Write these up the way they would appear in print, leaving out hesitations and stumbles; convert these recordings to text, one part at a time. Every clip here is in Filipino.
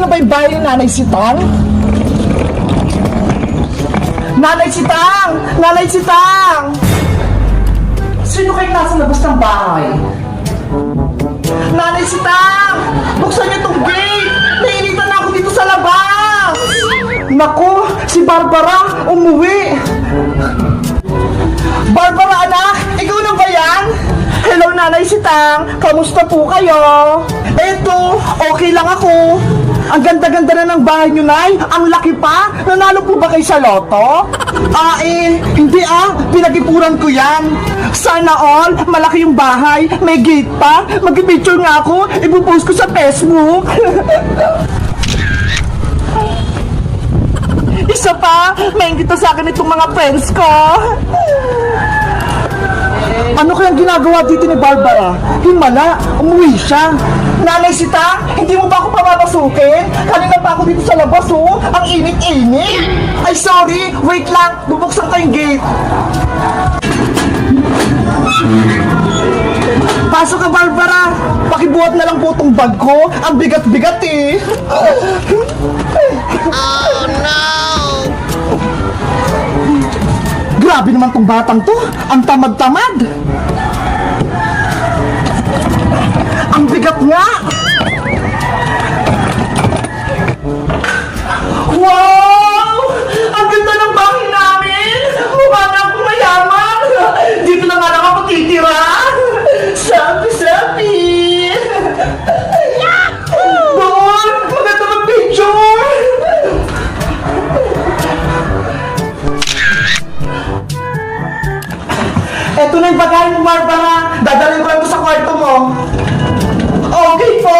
ba yung bahay ni Nanay Sitang? Nanay Sitang! Nanay Sitang! Sino kayong nasa labas ng bahay? Nanay Sitang! Buksan niyo tong gate! Nainitan na ako dito sa labas! Naku! Si Barbara! Umuwi! Barbara, anak! Ikaw na ba yan? Hello, Nanay Sitang! Kamusta po kayo? Eto, okay lang ako. Ang ganda-ganda na ng bahay nyo, Nay. Ang laki pa. Nanalo po ba kayo sa loto? Hindi pinag-ipuran ko yan. Sana all, malaki yung bahay. May gate pa. Mag-picture nga ako. Ipupost ko sa Facebook. Isa pa, may ingita sa akin itong mga friends ko. Ano kayang ginagawa dito ni Barbara? Himala, umuwi siya. Nanay Sita, hindi mo ba ako papapasukin? Kanina pa ako dito sa labas, oh. Ang init-init. Ay, sorry. Wait lang. Bubuksan ko yung gate. Pasok ka, Barbara. Pakibuhat na lang po itong bag ko. Ang bigat-bigat, eh. Oh no! Grabe naman tong batang to. Ang tamad-tamad. Ang bigat nga. Wow! Ang ganda ng bahay namin. Mukha na akong mayaman. Dito na nga lang ako titira. Selfie! Doon! Maganda mag-picture! Eto na yung bagay mo, Barbara. Dadalhin ko lang ito sa kwarto mo. Okay po.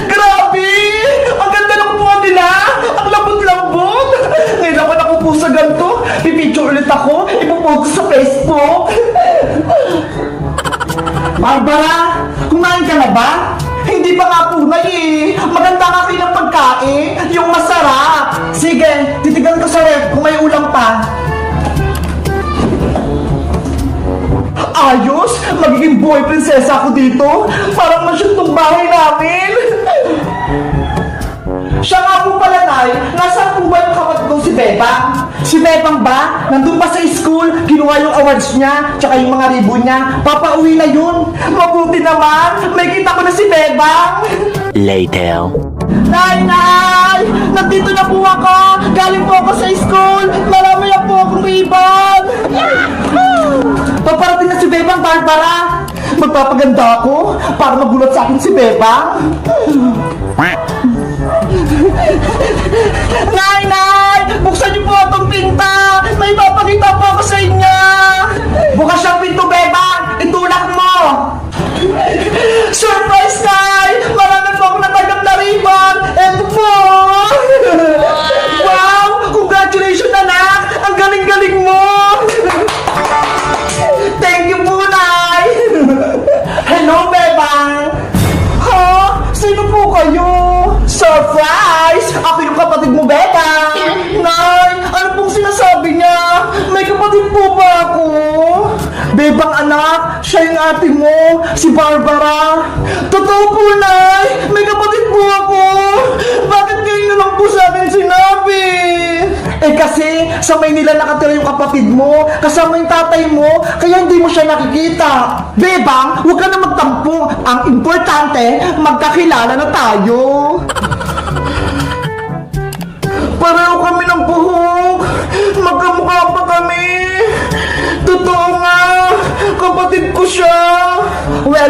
Grabe! Ang ganda ng buwan nila. Ang lambot-lambot. Ngayon ako nakupo sa ganito. Pipicture ulit ako. Ipopost sa Facebook. Barbara, kumain ka na ba? Hindi pa nga po na eh. Maganda nga kayo ng pagkain. Yung masarap. Sige, titigan ko sa ref kung may ulam pa. Ayos! Magiging boy prinsesa ako dito! Parang masyong tong bahay namin! Siya nga po pala, Nay, nasaan po ba yung kapatid kong si Bebang? Si Bebang ba? Nandun pa sa school, kinuha yung awards niya, tsaka yung mga ribbon niya, papauwi na yun! Mabuti naman! May kita ko na si Bebang! Later. Nay! Nay! Nandito na po ako! Galing po ako sa school! Marami na po akong ribbon! Paparating na si Bebang, Barbara! Magpapaganda ako para magulat sa akin si Bebang! Nay! Nay! Buksan niyo po itong pinta! May papakita po ako sa inyo! Bukas siyang pinto, Bebang! Itulak mo! Surprise, Nay! Marami po ako natagap na ribbon! Eto po! Wow! Congratulations, anak! Ang galing-galing mo! Thank you po, Nay! Hello, Bebang! Ha? Sino po kayo? Surprise! Ako yung kapatid mo, Bebang! Nay! Ano pong sinasabi niya? May kapatid po ba ako? Bebang, anak! Siya yung ate mo! Si Barbara! Totoo po, Nay! May kapatid po ako! Bakit ngayon na lang po sa akin sinabi? Eh kasi, sa Maynila nakatira yung kapatid mo, kasama yung tatay mo, kaya hindi mo siya nakikita. Bebang, huwag ka na magtampo. Ang importante, magkakilala na tayo. Pareho kami ng buhok. Magkamukha pa kami. Totoo nga, kapatid ko siya. Well,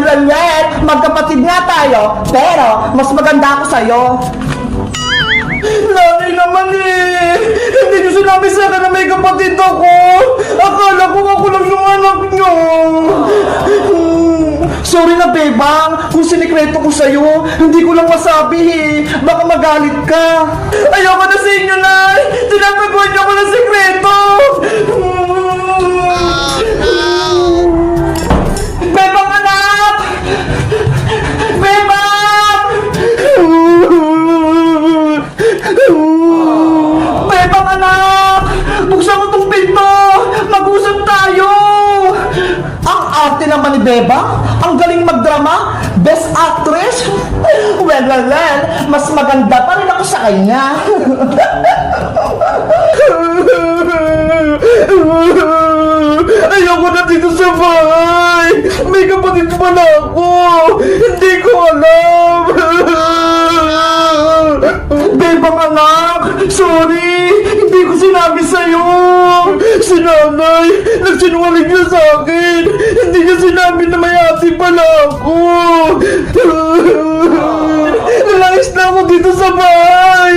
magkapatid nga tayo, pero mas maganda ako sa'yo. Nanay naman eh! Hindi niyo sinabi sa akin na may kapatid ako! Akala ko ako lang yung anak niyo! Sorry na, Bebang! Kung sinikreto ko sa'yo, hindi ko lang masabi eh! Baka magalit ka! Ayoko na sa inyo, Nay! Tinataguan niyo ko ng sikreto! Bebang, anak! Bebang! Bebang, anak! Buksan mo tong pinto! Mag-usap tayo! Ang arte naman ni Bebang! Ang galing magdrama! Best Actress? Well, mas maganda pa rin ako sa kanya. Ayoko na dito sa bahay. May kapatid pala ako. Hindi ko alam. Bebang anak, sorry. Hindi ko sinabi sa'yo. Si nanay, nagsinungaling niya sa akin. Hindi niya sinabi na may ate pala ako. Nalayas na ako dito sa bahay.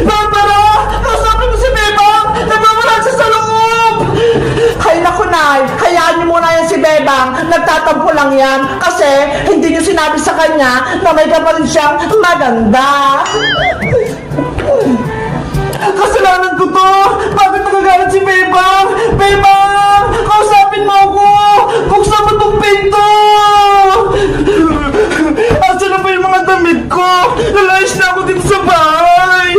Barbara! Kausapin mo si Bebang! Nagmamala siya sa loob! Hay naku, Nay! Hayaan niyo muna yan si Bebang. Nagtatampo lang yan kasi hindi niyo sinabi sa kanya na may kapatid siyang maganda. Kasalanan ko to! Bakit nagagalit si Bebang? Bebang! Kausapin mo ako! Buksan mo tong pinto! Asa na ba yung mga damit ko? Nalayas na ako dito sa bahay!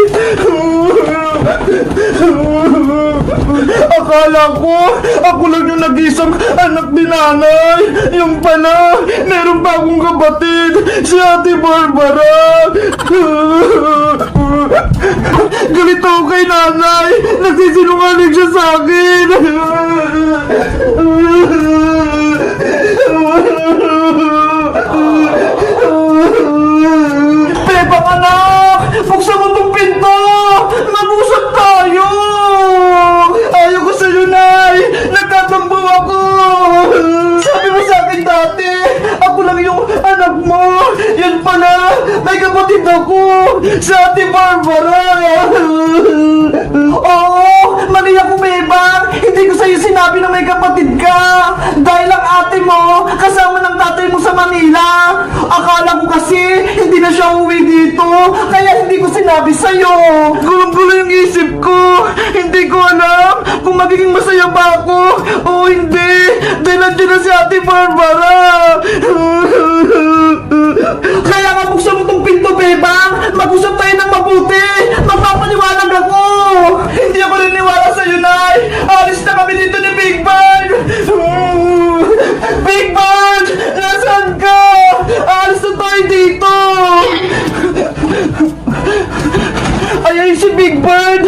Akala ko, ako lang yung nag-isang anak ni nanay. Yung pala, meron pa akong kapatid, si Ate Barbara. Galito ako kay nanay, nagsisinungaling siya sa akin. Bebang anak, buksan mo tong pinto. Mag-usap tayo. Ayaw ko sa'yo, Nay. Nagtatambo ako. Sabi mo sa akin dati, ako lang yung anak mo. Yan pala, may kapatid ako. Sa Ate Barbara. Oo, mali ako, Bebang. Hindi ko sa'yo sinabi na may kapatid ka. Dahil ang ate mo, kasama ng tatay mo sa Manila. Akala ko kasi, hindi na siya uwi dito. Kaya hindi ko sinabi sa'yo. Gulo-gulo yung isip ko. Hindi ko alam kung magiging masaya ba ako o hindi. Dahil nandiyan na si Ate Barbara. Kaya nga buksan mo tong pinto, Bebang. Mag-usap tayo ng mabuti. Magpapaliwanag ako. Hindi ako niniwala sa'yo, Nay. Alis na kami dito ni Big Bird. Big Bird! Nasaan ka? Alis na tayo dito. Ay, si Big Bird.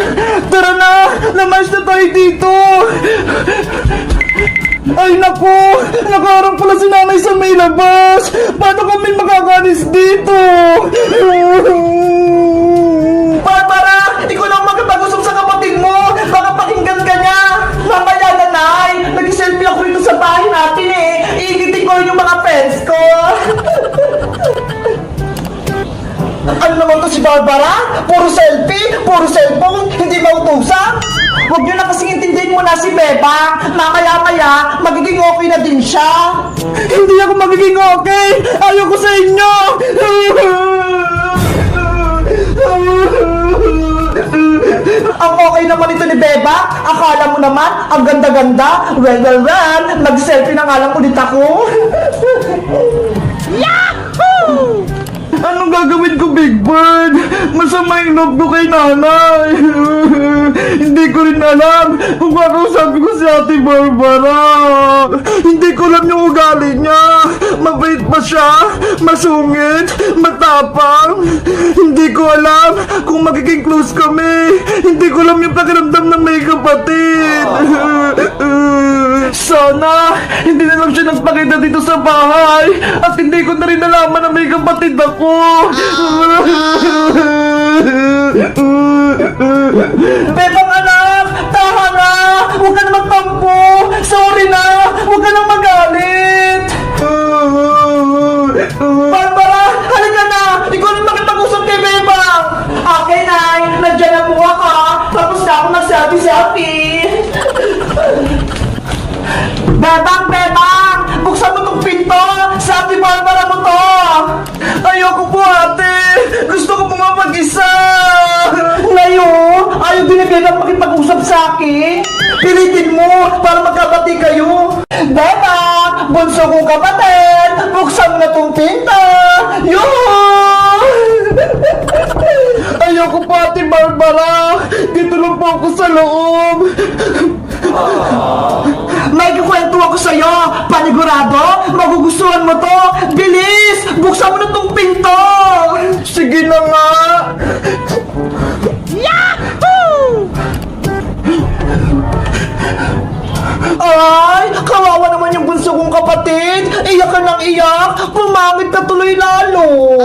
Tara na. Lamas na tayo dito. Ay naku! Nakaharap pala si nanay sa may labas! Paano kami makakalis dito? Barbara! Ikaw lang magkapag-usap sa kapatid mo! Baka pakinggan ka niya! Mamaya na, Nay! Nag-selfie ako rito sa bahay natin eh! Iigitin ko yung mga friends ko! Ano naman to si Barbara? Puro selfie, puro cellphone, hindi mautusan? Huwag niyo na kasing intindihin mo na si Bebang. Mamaya-maya, magiging okay na din siya. Hindi ako magiging okay! Ayoko sa inyo! Ang okay naman ito ni Beba. Akala mo naman, ang ganda-ganda. Well, mag-selfie na nga lang ulit ako. Yahoo! Anong gagawin ko, Big Bird? Masama yung loob ko kay nanay. Hindi ko rin alam kung kakausapin ko si Ate Barbara. Hindi ko alam yung ugali niya. Mabait ba siya? Masungit? Matapang? Hindi ko alam kung magiging close kami. Hindi ko alam yung pakiramdam ng may kapatid. Sana hindi na lang siya nagpakita dito sa bahay at hindi ko na rin nalaman na may kapatid ako. Bebang anak, tama na. Huwag ka na magtampo. Sorry na. Huwag ka na magalit. Barbara, halika na. Ikaw na makipag-usap kay Bebang. Okay, Nay. Nandiyan na po ako. Tapos na ako nagsabi-sabi. Bebang! Buksan mo tong pinto! Sa Ate Barbara mo to! Ayoko po, ate! Gusto ko po mapag-isa! Ngayon, ayaw din ni Bebang makipag-usap sa akin? Pilitin mo para magkabati kayo! Bebang! Bunso kong kapatid! Buksan mo na tong pinto! Yun! Ayoko po, Ate Barbara! Dito lang po ako sa loob! May kukwento ako sa'yo. Panigurado, magugustuhan mo to. Bilis! Buksan mo na tong pinto! Sige na nga! Ay, kawawa naman yung bunso kong kapatid. Iyak ka ng iyak. Pumangit ka tuloy lalo.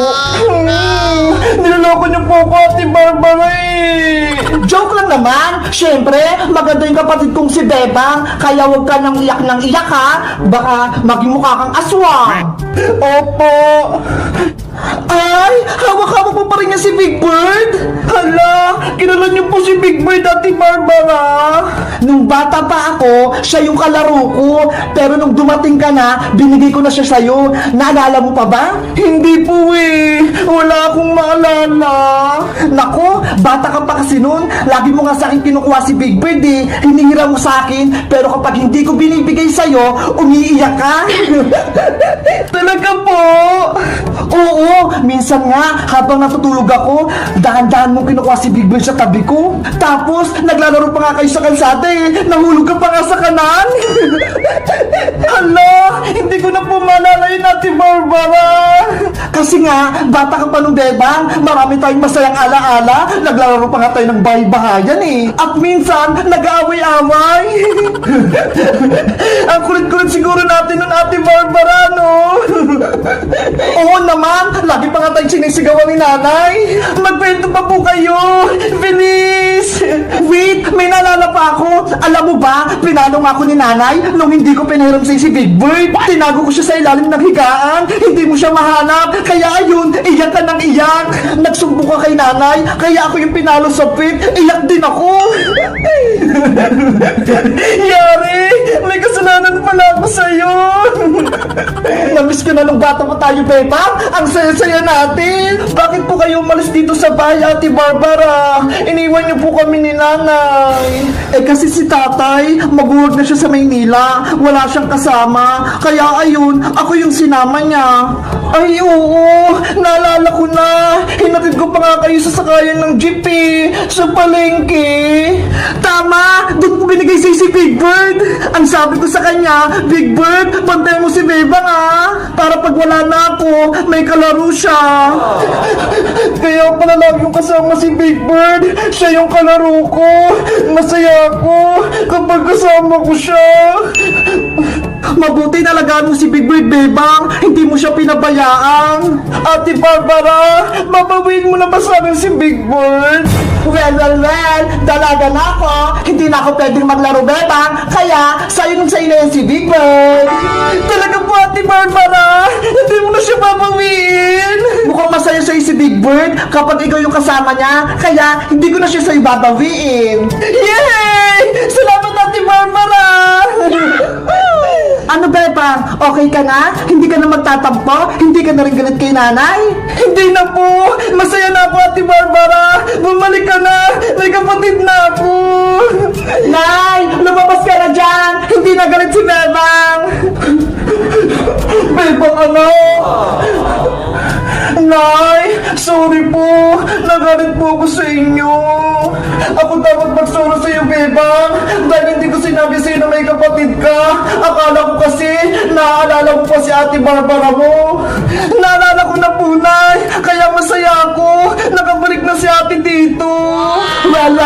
Niloloko niyo po ko, Ate Barbara eh. Joke lang naman. Siyempre, maganda yung kapatid kong si Bebang. Kaya huwag ka nang iyak ng iyak ha. Baka maging mukha kang aswang. Opo. Ay, hawak-hawak mo pa rin niya si Big Bird. Hala, kilala niyo po si Big Bird, Ate Barbara. Nung bata pa ako, siya yung kalaro ko. Pero nung dumating ka na, binigay ko na siya sa'yo. Naalala mo pa ba? Hindi po eh. Wala akong maalala. Nako, bata ka pa kasi nun. Lagi mo nga sa akin kinukuha si Big Bird eh. Hinihira mo sa akin. Pero kapag hindi ko binibigay sa'yo, umiiyak ka. Talaga po? Oo, minsan nga, habang natutulog ako, dahan-dahan mong kinukuha si Big Bird sa tabi ko. Tapos, naglalaro pa nga kayo sa kalsada eh. Nahulog ka pa nga sa kanan. Hala, hindi ko na po maalala yun, Ate Barbara. Kasi nga, bata ka pa nung Bebang, marami tayong masayang alaala. Naglalaro pa nga tayo ng bahay-bahayan eh. At minsan, nag-aaway-away. Ang kulit-kulit siguro natin nun, Ate Barbara, no? Oo naman, lagi pa nga tayong sinisigawan ni nanay. Magkwento pa po kayo. Bilis! Wait, may naalala pa ako. Alam mo ba, pinalo nga ako ni nanay nung hindi ko pinahiram sa'yo si Big Bird. Tinago ko siya sa ilalim ng higaan. Hindi mo siya mahanap. Kaya ayun, iyak ka ng iyak. Nagsumbo ka kay nanay. Kaya ako yung pinalo sa pit. Iyak din ako. Yari, may kasalanan pala ako sa'yo. Namiss ko na nung bata pa tayo, Beba. Ang saya-saya natin. Bakit po kayo umalis dito sa bahay, Ate Barbara? Iniwan niyo po kami ni nanay. Eh kasi si tatay, mag-work na siya sa Maynila. Wala siyang kasama. Kaya ayun, ako yung sinama niya. Ay oo, naalala ko na. Hinatid ko pa nga kayo sa sakayan ng jeep eh. Sa palengke. Tama, doon ko binigay sa'yo si Big Bird. Ang sabi ko sa kanya, Big Bird, bantayan mo si Bebang ah. Para pag wala na ako, may kalaro siya. Kaya pala lagi yung kasama si Big Bird. Siya yung kalaro ko. Masaya ako kapag kasama ko siya. Mabuti nalagaan mo si Big Bird, Bebang. Hindi mo siya pinabayaan. Ate Barbara, babawiin mo na ba sa akin si Big Bird? Well, dalaga na ako. Hindi na ako pwedeng maglaro, Bebang. Kaya, sa'yo nung sa'yo na yan si Big Bird. Talaga po, Ate Barbara. Hindi mo na siya babawiin. Mukhang masaya sa'yo si Big Bird kapag ikaw yung kasama niya. Kaya, hindi ko na siya sa'yo babawiin. Yay! Salamat, Ate Barbara! Ano, Bebang? Okay ka na? Hindi ka na magtatampo? Hindi ka na rin galit kay nanay? Hindi na po! Masaya na ako, Ate Barbara! Bumalik ka na! May kapatid na ako! Nay! Lumabas ka na dyan! Hindi na galit si Bebang! Bebang, ano? Nay! Sorry po! Nagalit po ako sa inyo! Ako dapat magsuro sa iyo, Bebang! Dahil hindi ko sinabi sa'yo na may kapatid ka! Akala ko kasi, naaalala mo pa si Ate Barbara mo! Naalala ko na po, Nay! Kaya masaya ako! Nakabalik na si Ate dito! Well!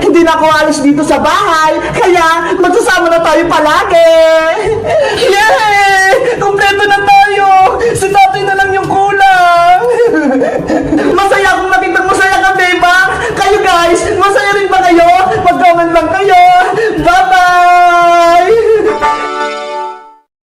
Hindi na ako alis dito sa bahay! Kaya, magsasama na tayo palagi! Yay! Kompleto na